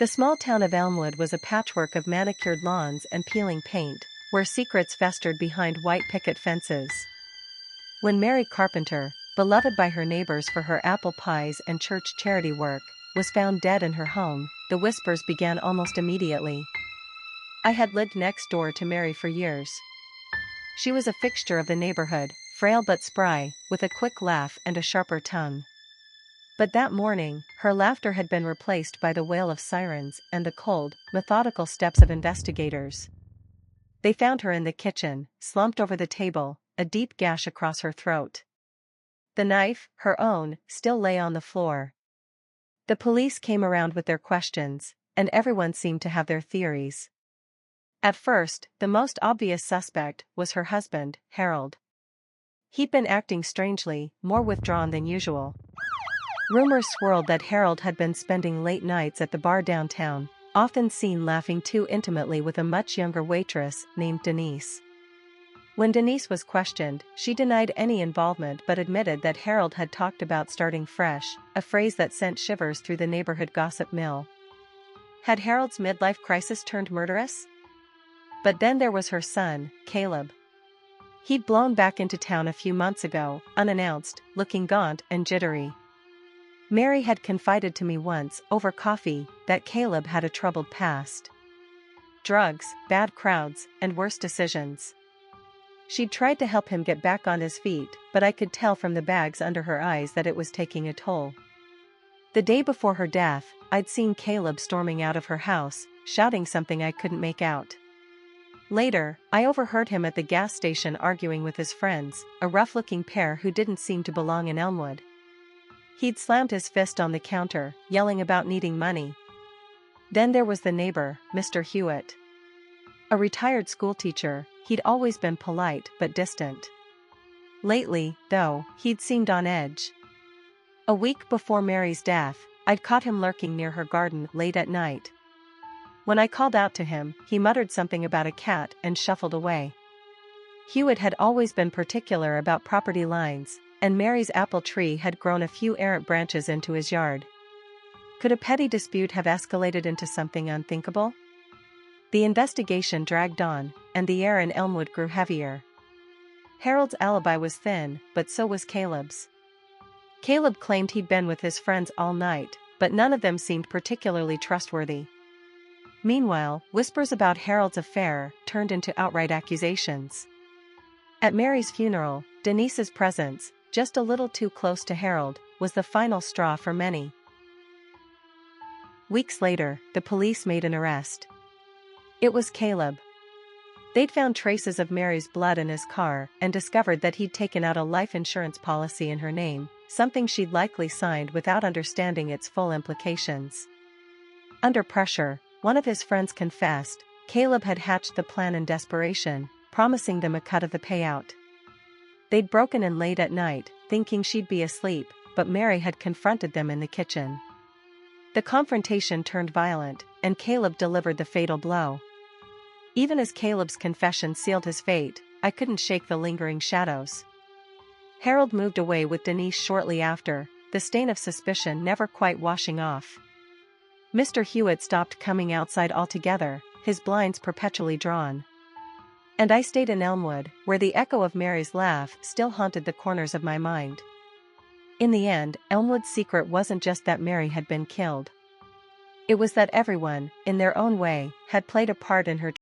The small town of Elmwood was a patchwork of manicured lawns and peeling paint, where secrets festered behind white picket fences. When Mary Carpenter, beloved by her neighbors for her apple pies and church charity work, was found dead in her home, the whispers began almost immediately. I had lived next door to Mary for years. She was a fixture of the neighborhood, frail but spry, with a quick laugh and a sharper tongue. But that morning, her laughter had been replaced by the wail of sirens and the cold, methodical steps of investigators. They found her in the kitchen, slumped over the table, a deep gash across her throat. The knife, her own, still lay on the floor. The police came around with their questions, and everyone seemed to have their theories. At first, the most obvious suspect was her husband, Harold. He'd been acting strangely, more withdrawn than usual. Rumors swirled that Harold had been spending late nights at the bar downtown, often seen laughing too intimately with a much younger waitress named Denise. When Denise was questioned, she denied any involvement but admitted that Harold had talked about starting fresh, a phrase that sent shivers through the neighborhood gossip mill. Had Harold's midlife crisis turned murderous? But then there was her son, Caleb. He'd blown back into town a few months ago, unannounced, looking gaunt and jittery. Mary had confided to me once, over coffee, that Caleb had a troubled past. Drugs, bad crowds, and worse decisions. She'd tried to help him get back on his feet, but I could tell from the bags under her eyes that it was taking a toll. The day before her death, I'd seen Caleb storming out of her house, shouting something I couldn't make out. Later, I overheard him at the gas station arguing with his friends, a rough-looking pair who didn't seem to belong in Elmwood. He'd slammed his fist on the counter, yelling about needing money. Then there was the neighbor, Mr. Hewitt. A retired schoolteacher, he'd always been polite but distant. Lately, though, he'd seemed on edge. A week before Mary's death, I'd caught him lurking near her garden late at night. When I called out to him, he muttered something about a cat and shuffled away. Hewitt had always been particular about property lines, and Mary's apple tree had grown a few errant branches into his yard. Could a petty dispute have escalated into something unthinkable? The investigation dragged on, and the air in Elmwood grew heavier. Harold's alibi was thin, but so was Caleb's. Caleb claimed he'd been with his friends all night, but none of them seemed particularly trustworthy. Meanwhile, whispers about Harold's affair turned into outright accusations. At Mary's funeral, Denise's presence, just a little too close to Harold, was the final straw for many. Weeks later, the police made an arrest. It was Caleb. They'd found traces of Mary's blood in his car and discovered that he'd taken out a life insurance policy in her name, something she'd likely signed without understanding its full implications. Under pressure, one of his friends confessed, Caleb had hatched the plan in desperation, promising them a cut of the payout. They'd broken in late at night, thinking she'd be asleep, but Mary had confronted them in the kitchen. The confrontation turned violent, and Caleb delivered the fatal blow. Even as Caleb's confession sealed his fate, I couldn't shake the lingering shadows. Harold moved away with Denise shortly after, the stain of suspicion never quite washing off. Mr. Hewitt stopped coming outside altogether, his blinds perpetually drawn. And I stayed in Elmwood, where the echo of Mary's laugh still haunted the corners of my mind. In the end, Elmwood's secret wasn't just that Mary had been killed. It was that everyone, in their own way, had played a part in her